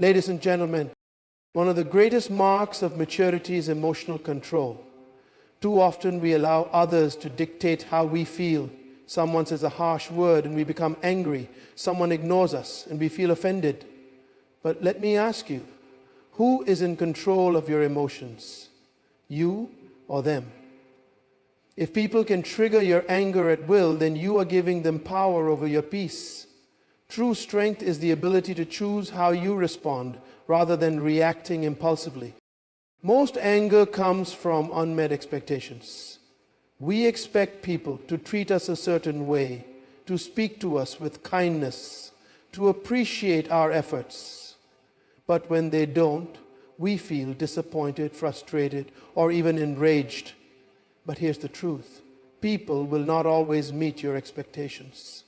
Ladies and gentlemen, one of the greatest marks of maturity is emotional control. Too often we allow others to dictate how we feel. Someone says a harsh word and we become angry. Someone ignores us and we feel offended. But let me ask you, who is in control of your emotions? You or them? If people can trigger your anger at will, then you are giving them power over your peace. True strength is the ability to choose how you respond rather than reacting impulsively. Most anger comes from unmet expectations. We expect people to treat us a certain way, to speak to us with kindness, to appreciate our efforts. But when they don't, we feel disappointed, frustrated, or even enraged. But here's the truth. People will not always meet your expectations.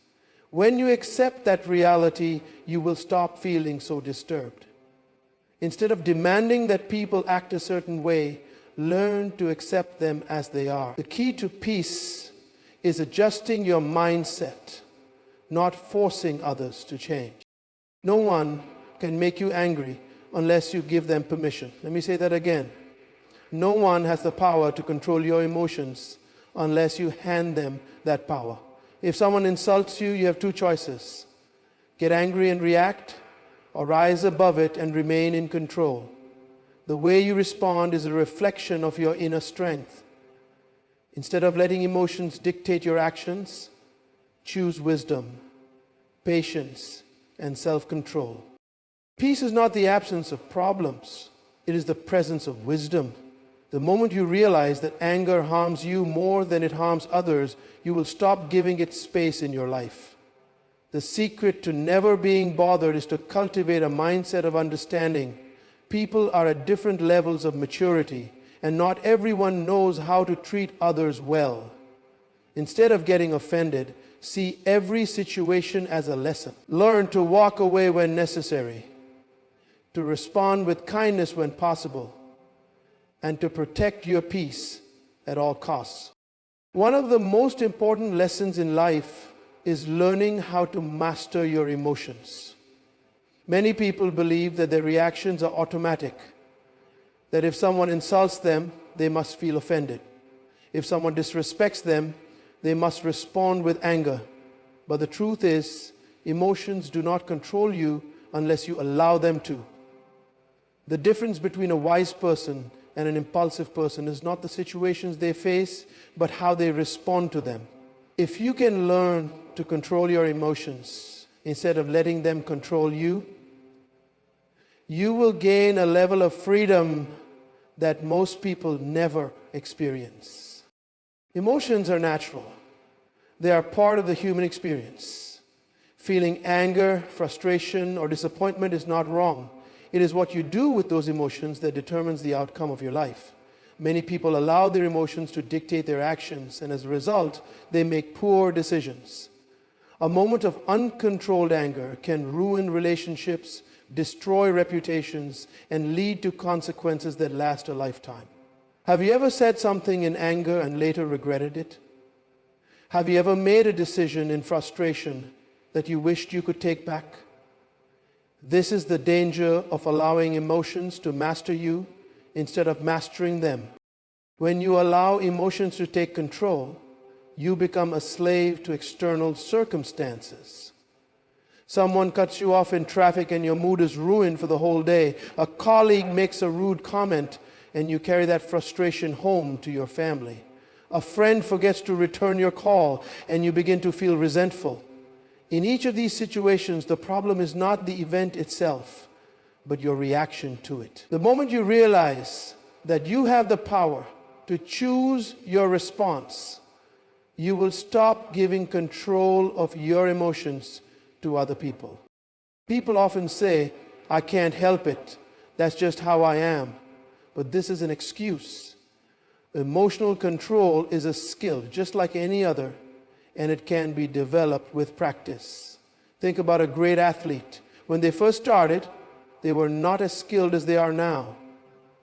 When you accept that reality, you will stop feeling so disturbed. Instead of demanding that people act a certain way, learn to accept them as they are. The key to peace is adjusting your mindset, not forcing others to change. No one can make you angry unless you give them permission. Let me say that again. No one has the power to control your emotions unless you hand them that power. If someone insults you, you have two choices. Get angry and react, or rise above it and remain in control. The way you respond is a reflection of your inner strength. Instead of letting emotions dictate your actions, choose wisdom, patience, and self-control. Peace is not the absence of problems. It is the presence of wisdom. The moment you realize that anger harms you more than it harms others, you will stop giving it space in your life. The secret to never being bothered is to cultivate a mindset of understanding. People are at different levels of maturity, and not everyone knows how to treat others well. Instead of getting offended, see every situation as a lesson. Learn to walk away when necessary, to respond with kindness when possible, and to protect your peace at all costs. One of the most important lessons in life is learning how to master your emotions. Many people believe that their reactions are automatic, that if someone insults them, they must feel offended. If someone disrespects them, they must respond with anger. But the truth is, emotions do not control you unless you allow them to. The difference between a wise person and an impulsive person is not the situations they face, but how they respond to them. If you can learn to control your emotions instead of letting them control you, you will gain a level of freedom that most people never experience. Emotions are natural. They are part of the human experience. Feeling anger, frustration, or disappointment is not wrong. It is what you do with those emotions that determines the outcome of your life. Many people allow their emotions to dictate their actions, and as a result, they make poor decisions. A moment of uncontrolled anger can ruin relationships, destroy reputations, and lead to consequences that last a lifetime. Have you ever said something in anger and later regretted it? Have you ever made a decision in frustration that you wished you could take back? This is the danger of allowing emotions to master you instead of mastering them. When you allow emotions to take control, you become a slave to external circumstances. Someone cuts you off in traffic and your mood is ruined for the whole day. A colleague makes a rude comment and you carry that frustration home to your family. A friend forgets to return your call and you begin to feel resentful. In each of these situations, the problem is not the event itself, but your reaction to it. The moment you realize that you have the power to choose your response, you will stop giving control of your emotions to other people. People often say, "I can't help it. That's just how I am." But this is an excuse. Emotional control is a skill, just like any other, and it can be developed with practice. Think about a great athlete. When they first started, they were not as skilled as they are now.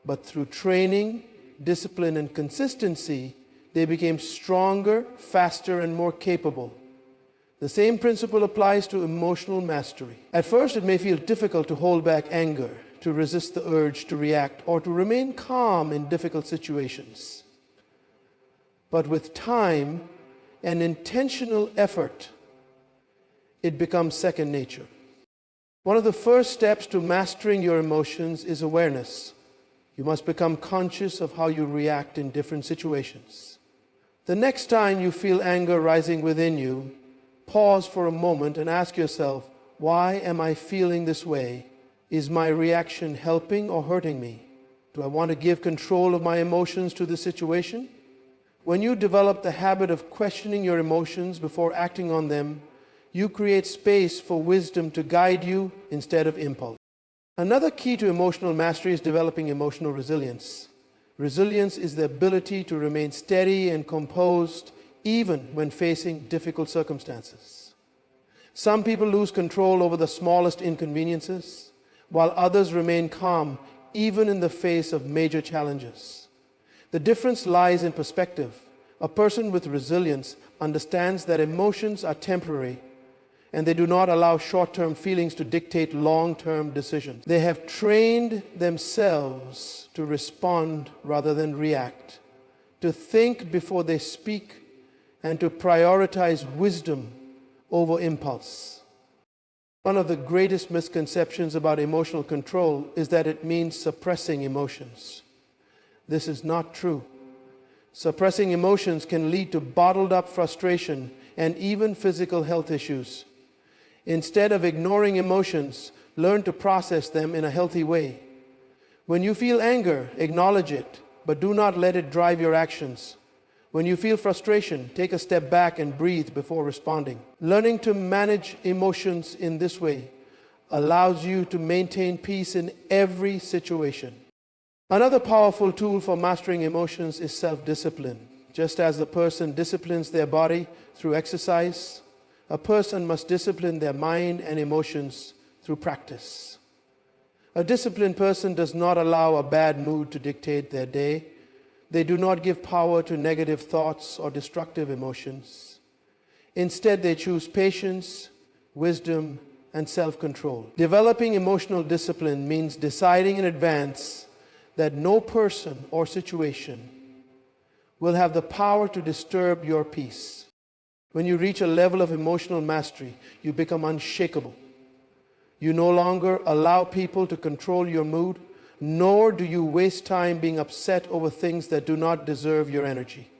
But through training, discipline, and consistency, they became stronger, faster, and more capable. The same principle applies to emotional mastery. At first, it may feel difficult to hold back anger, to resist the urge to react, or to remain calm in difficult situations. But with time and intentional effort, it becomes second nature. One of the first steps to mastering your emotions is awareness. You must become conscious of how you react in different situations. The next time you feel anger rising within you, pause for a moment and ask yourself, why am I feeling this way? Is my reaction helping or hurting me? Do I want to give control of my emotions to the situation? When you develop the habit of questioning your emotions before acting on them, you create space for wisdom to guide you instead of impulse. Another key to emotional mastery is developing emotional resilience. Resilience is the ability to remain steady and composed even when facing difficult circumstances. Some people lose control over the smallest inconveniences, while others remain calm even in the face of major challenges. The difference lies in perspective. A person with resilience understands that emotions are temporary and they do not allow short-term feelings to dictate long-term decisions. They have trained themselves to respond rather than react, to think before they speak, and to prioritize wisdom over impulse. One of the greatest misconceptions about emotional control is that it means suppressing emotions. This is not true. Suppressing emotions can lead to bottled up frustration and even physical health issues. Instead of ignoring emotions, learn to process them in a healthy way. When you feel anger, acknowledge it, but do not let it drive your actions. When you feel frustration, take a step back and breathe before responding. Learning to manage emotions in this way allows you to maintain peace in every situation. Another powerful tool for mastering emotions is self-discipline. Just as the person disciplines their body through exercise, a person must discipline their mind and emotions through practice. A disciplined person does not allow a bad mood to dictate their day. They do not give power to negative thoughts or destructive emotions. Instead, they choose patience, wisdom, and self-control. Developing emotional discipline means deciding in advance that no person or situation will have the power to disturb your peace. When you reach a level of emotional mastery, you become unshakable. You no longer allow people to control your mood, nor do you waste time being upset over things that do not deserve your energy.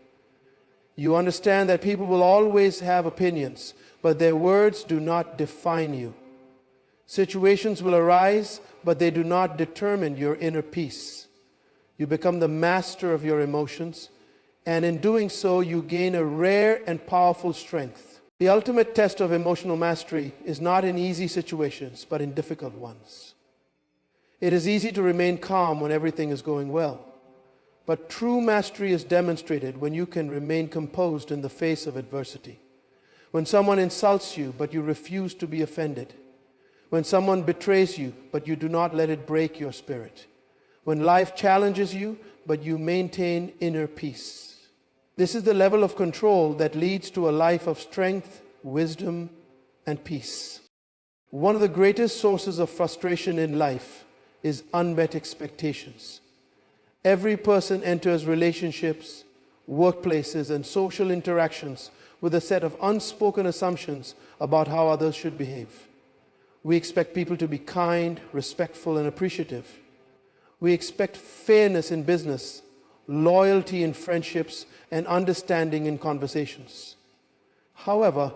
You understand that people will always have opinions, but their words do not define you. Situations will arise, but they do not determine your inner peace. You become the master of your emotions, and in doing so, you gain a rare and powerful strength. The ultimate test of emotional mastery is not in easy situations, but in difficult ones. It is easy to remain calm when everything is going well, but true mastery is demonstrated when you can remain composed in the face of adversity. When someone insults you, but you refuse to be offended. When someone betrays you, but you do not let it break your spirit. When life challenges you, but you maintain inner peace. This is the level of control that leads to a life of strength, wisdom, and peace. One of the greatest sources of frustration in life is unmet expectations. Every person enters relationships, workplaces, and social interactions with a set of unspoken assumptions about how others should behave. We expect people to be kind, respectful, and appreciative. We expect fairness in business, loyalty in friendships, and understanding in conversations. However,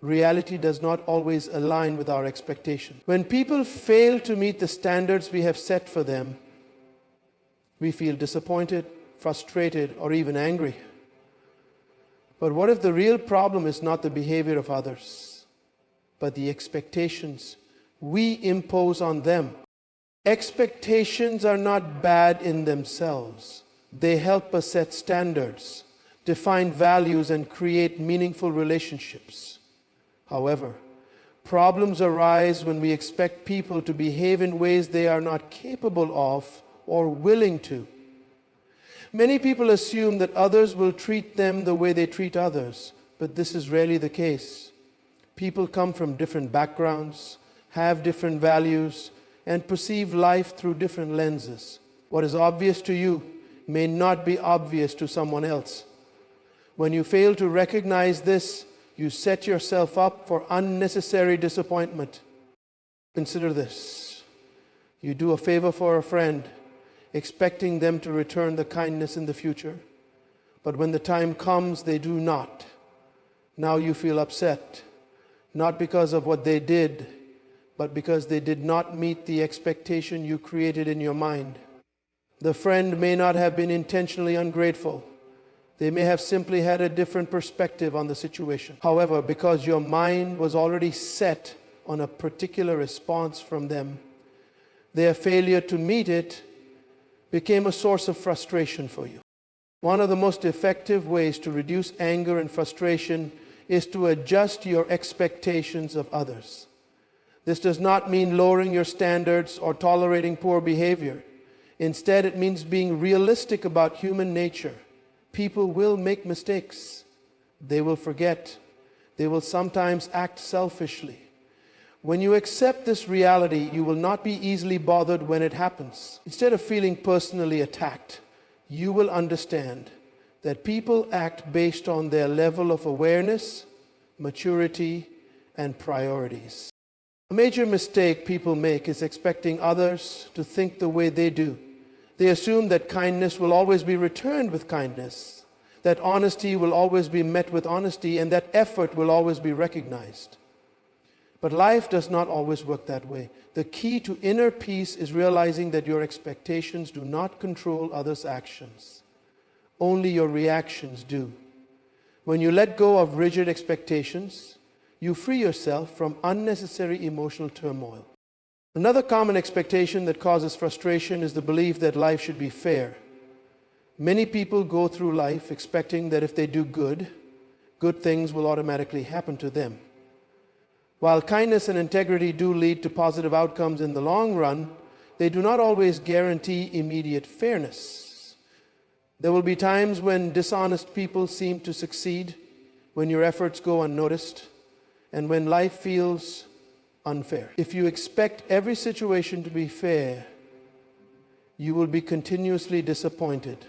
reality does not always align with our expectations. When people fail to meet the standards we have set for them, we feel disappointed, frustrated, or even angry. But what if the real problem is not the behavior of others, but the expectations we impose on them? Expectations are not bad in themselves. They help us set standards, define values, and create meaningful relationships. However, problems arise when we expect people to behave in ways they are not capable of or willing to. Many people assume that others will treat them the way they treat others, but this is rarely the case. People come from different backgrounds, have different values, and perceive life through different lenses. What is obvious to you may not be obvious to someone else. When you fail to recognize this, you set yourself up for unnecessary disappointment. Consider this. You do a favor for a friend, expecting them to return the kindness in the future. But when the time comes, they do not. Now you feel upset, not because of what they did, but because they did not meet the expectation you created in your mind. The friend may not have been intentionally ungrateful. They may have simply had a different perspective on the situation. However, because your mind was already set on a particular response from them, their failure to meet it became a source of frustration for you. One of the most effective ways to reduce anger and frustration is to adjust your expectations of others. This does not mean lowering your standards or tolerating poor behavior. Instead, it means being realistic about human nature. People will make mistakes. They will forget. They will sometimes act selfishly. When you accept this reality, you will not be easily bothered when it happens. Instead of feeling personally attacked, you will understand that people act based on their level of awareness, maturity, and priorities. A major mistake people make is expecting others to think the way they do. They assume that kindness will always be returned with kindness, that honesty will always be met with honesty, and that effort will always be recognized. But life does not always work that way. The key to inner peace is realizing that your expectations do not control others' actions. Only your reactions do. When you let go of rigid expectations, you free yourself from unnecessary emotional turmoil. Another common expectation that causes frustration is the belief that life should be fair. Many people go through life expecting that if they do good, good things will automatically happen to them. While kindness and integrity do lead to positive outcomes in the long run, they do not always guarantee immediate fairness. There will be times when dishonest people seem to succeed, when your efforts go unnoticed, and when life feels unfair. If you expect every situation to be fair, you will be continuously disappointed.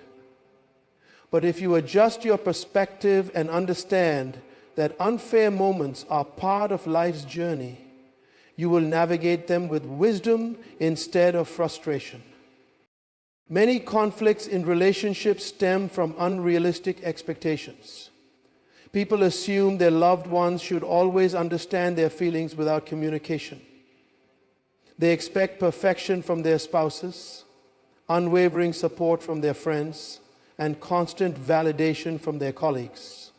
But if you adjust your perspective and understand that unfair moments are part of life's journey, you will navigate them with wisdom instead of frustration. Many conflicts in relationships stem from unrealistic expectations. People assume their loved ones should always understand their feelings without communication. They expect perfection from their spouses, unwavering support from their friends, and constant validation from their colleagues.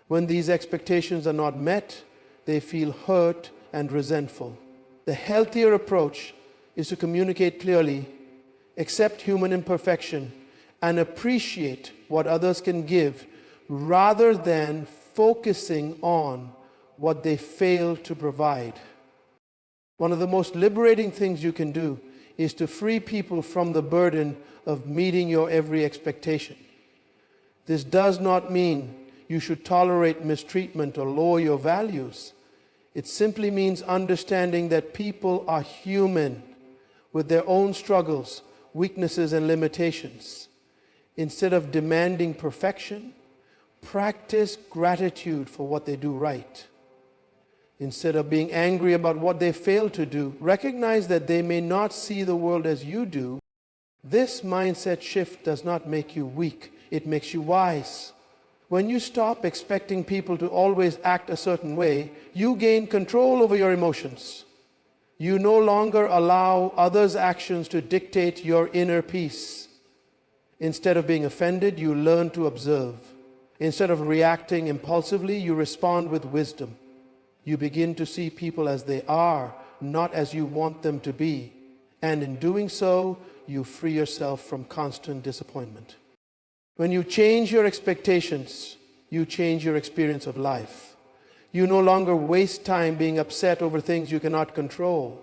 When these expectations are not met, they feel hurt and resentful. The healthier approach is to communicate clearly, accept human imperfection, and appreciate what others can give, rather than focusing on what they fail to provide. One of the most liberating things you can do is to free people from the burden of meeting your every expectation. This does not mean you should tolerate mistreatment or lower your values. It simply means understanding that people are human with their own struggles, weaknesses, and limitations. Instead of demanding perfection, practice gratitude for what they do right. Instead of being angry about what they fail to do, recognize that they may not see the world as you do. This mindset shift does not make you weak, it makes you wise. When you stop expecting people to always act a certain way, you gain control over your emotions. You no longer allow others' actions to dictate your inner peace. Instead of being offended, you learn to observe. Instead of reacting impulsively, you respond with wisdom. You begin to see people as they are, not as you want them to be. And in doing so, you free yourself from constant disappointment. When you change your expectations, you change your experience of life. You no longer waste time being upset over things you cannot control.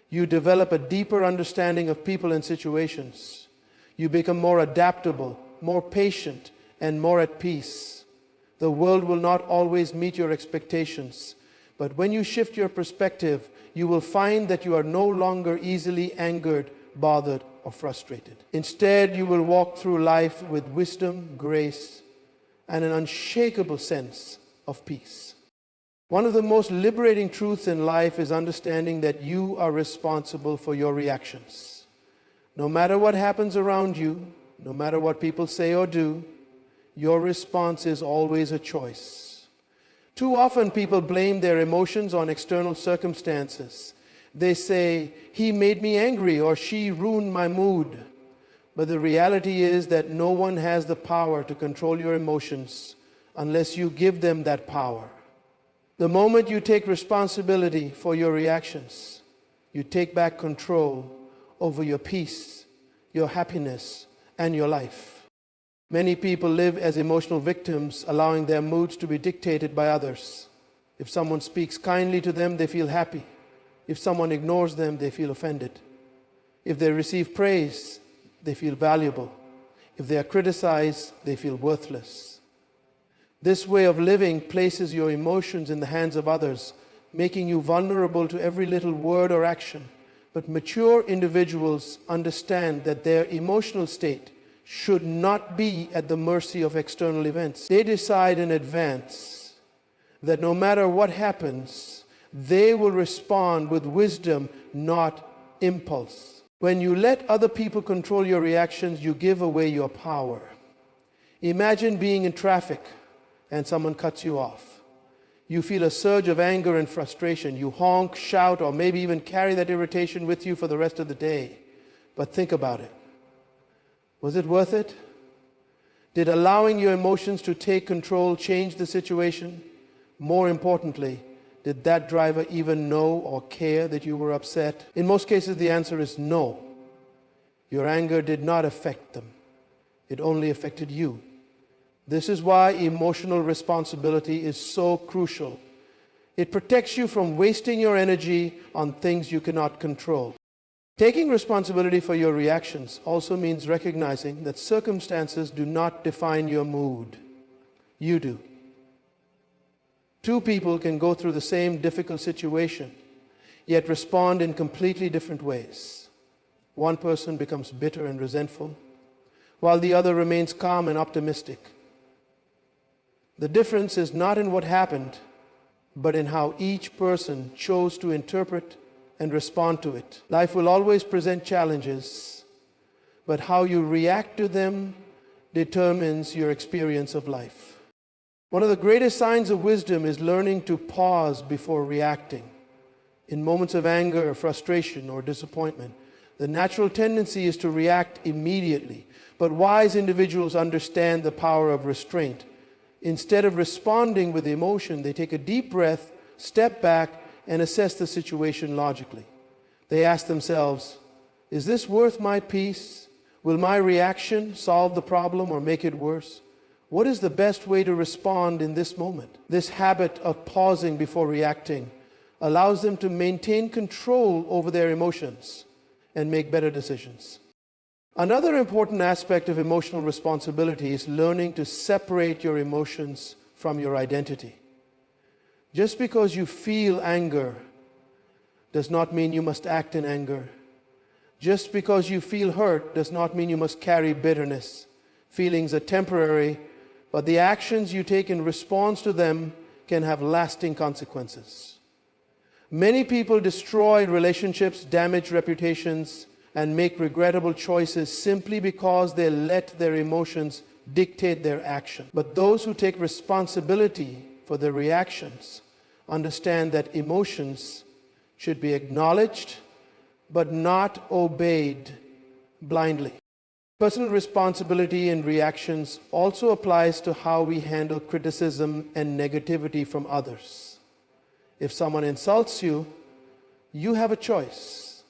You develop a deeper understanding of people and situations. You become more adaptable, more patient, and more at peace. The world will not always meet your expectations. But when you shift your perspective, you will find that you are no longer easily angered, bothered, or frustrated. Instead, you will walk through life with wisdom, grace, and an unshakable sense of peace. One of the most liberating truths in life is understanding that you are responsible for your reactions. No matter what happens around you, no matter what people say or do, your response is always a choice. Too often people blame their emotions on external circumstances. They say, he made me angry or she ruined my mood. But the reality is that no one has the power to control your emotions unless you give them that power. The moment you take responsibility for your reactions, you take back control over your peace, your happiness, and your life. Many people live as emotional victims, allowing their moods to be dictated by others. If someone speaks kindly to them, they feel happy. If someone ignores them, they feel offended. If they receive praise, they feel valuable. If they are criticized, they feel worthless. This way of living places your emotions in the hands of others, making you vulnerable to every little word or action. But mature individuals understand that their emotional state should not be at the mercy of external events. They decide in advance that no matter what happens, they will respond with wisdom, not impulse. When you let other people control your reactions, you give away your power. Imagine being in traffic and someone cuts you off. You feel a surge of anger and frustration. You honk, shout, or maybe even carry that irritation with you for the rest of the day. But think about it. Was it worth it? Did allowing your emotions to take control change the situation? More importantly, did that driver even know or care that you were upset? In most cases, the answer is no. Your anger did not affect them. It only affected you. This is why emotional responsibility is so crucial. It protects you from wasting your energy on things you cannot control. Taking responsibility for your reactions also means recognizing that circumstances do not define your mood. You do. Two people can go through the same difficult situation, yet respond in completely different ways. One person becomes bitter and resentful, while the other remains calm and optimistic. The difference is not in what happened, but in how each person chose to interpret and respond to it. Life will always present challenges, but how you react to them determines your experience of life. One of the greatest signs of wisdom is learning to pause before reacting. In moments of anger, frustration, or disappointment, the natural tendency is to react immediately, but wise individuals understand the power of restraint. Instead of responding with emotion, they take a deep breath, step back, and assess the situation logically. They ask themselves, is this worth my peace? Will my reaction solve the problem or make it worse? What is the best way to respond in this moment? This habit of pausing before reacting allows them to maintain control over their emotions and make better decisions. Another important aspect of emotional responsibility is learning to separate your emotions from your identity. Just because you feel anger does not mean you must act in anger. Just because you feel hurt does not mean you must carry bitterness. Feelings are temporary, but the actions you take in response to them can have lasting consequences. Many people destroy relationships, damage reputations, and make regrettable choices simply because they let their emotions dictate their action. But those who take responsibility for their reactions understand that emotions should be acknowledged but not obeyed blindly. Personal responsibility in reactions also applies to how we handle criticism and negativity from others. If someone insults you, you have a choice.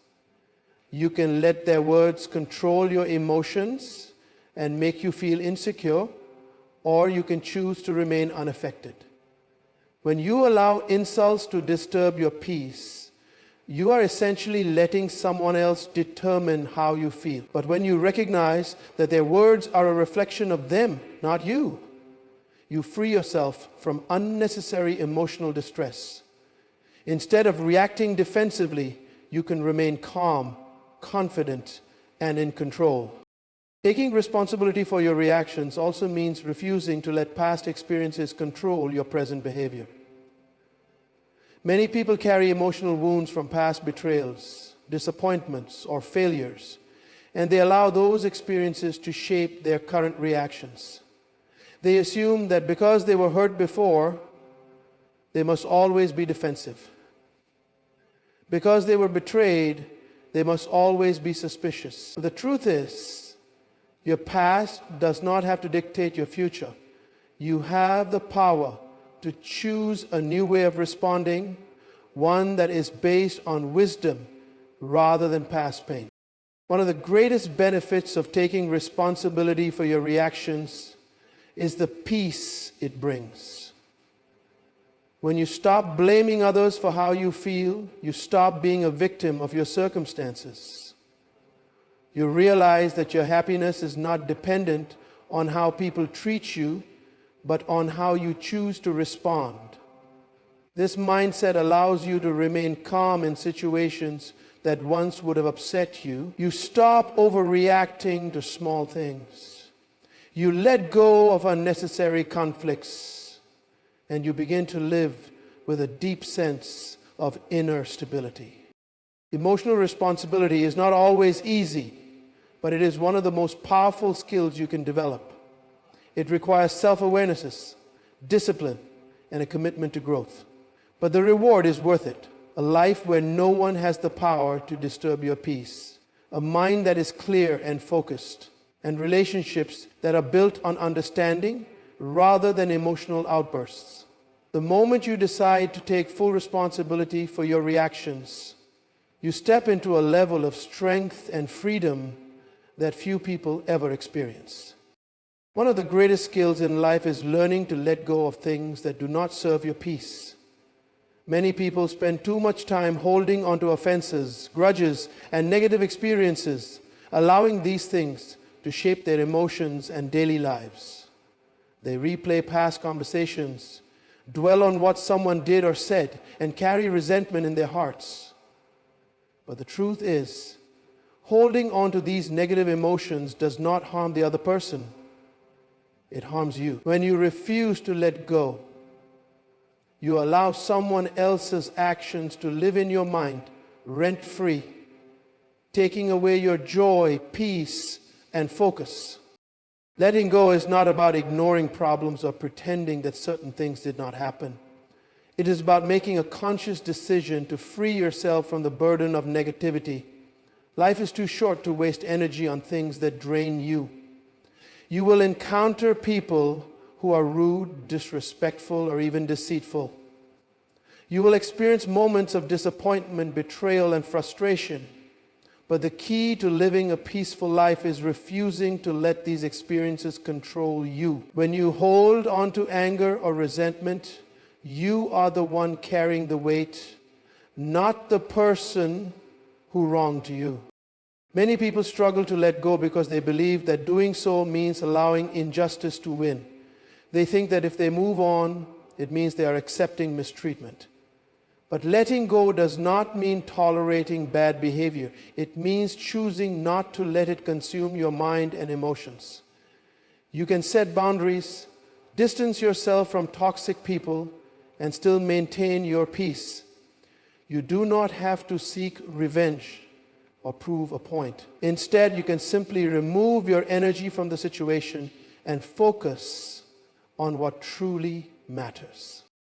You can let their words control your emotions and make you feel insecure, or you can choose to remain unaffected. When you allow insults to disturb your peace, you are essentially letting someone else determine how you feel. But when you recognize that their words are a reflection of them, not you, you free yourself from unnecessary emotional distress. Instead of reacting defensively, you can remain calm, confident, and in control. Taking responsibility for your reactions also means refusing to let past experiences control your present behavior. Many people carry emotional wounds from past betrayals, disappointments, or failures, and they allow those experiences to shape their current reactions. They assume that because they were hurt before, they must always be defensive. Because they were betrayed, they must always be suspicious. The truth is, your past does not have to dictate your future. You have the power to choose a new way of responding, one that is based on wisdom rather than past pain. One of the greatest benefits of taking responsibility for your reactions is the peace it brings. When you stop blaming others for how you feel, you stop being a victim of your circumstances. You realize that your happiness is not dependent on how people treat you, but on how you choose to respond. This mindset allows you to remain calm in situations that once would have upset you. You stop overreacting to small things. You let go of unnecessary conflicts, and you begin to live with a deep sense of inner stability. Emotional responsibility is not always easy, but it is one of the most powerful skills you can develop. It requires self-awareness, discipline, and a commitment to growth. But the reward is worth it. A life where no one has the power to disturb your peace. A mind that is clear and focused. And relationships that are built on understanding rather than emotional outbursts. The moment you decide to take full responsibility for your reactions, you step into a level of strength and freedom that few people ever experience. One of the greatest skills in life is learning to let go of things that do not serve your peace. Many people spend too much time holding onto offenses, grudges, and negative experiences, allowing these things to shape their emotions and daily lives. They replay past conversations, dwell on what someone did or said, and carry resentment in their hearts. But the truth is, holding on to these negative emotions does not harm the other person. It harms you. When you refuse to let go, you allow someone else's actions to live in your mind rent-free, taking away your joy, peace, and focus. Letting go is not about ignoring problems or pretending that certain things did not happen. It is about making a conscious decision to free yourself from the burden of negativity. Life is too short to waste energy on things that drain you. You will encounter people who are rude, disrespectful, or even deceitful. You will experience moments of disappointment, betrayal, and frustration. But the key to living a peaceful life is refusing to let these experiences control you. When you hold on to anger or resentment, you are the one carrying the weight, not the person who wronged you. Many people struggle to let go because they believe that doing so means allowing injustice to win. They think that if they move on, it means they are accepting mistreatment. But letting go does not mean tolerating bad behavior. It means choosing not to let it consume your mind and emotions. You can set boundaries, distance yourself from toxic people, and still maintain your peace. You do not have to seek revenge or prove a point. Instead, you can simply remove your energy from the situation and focus on what truly matters.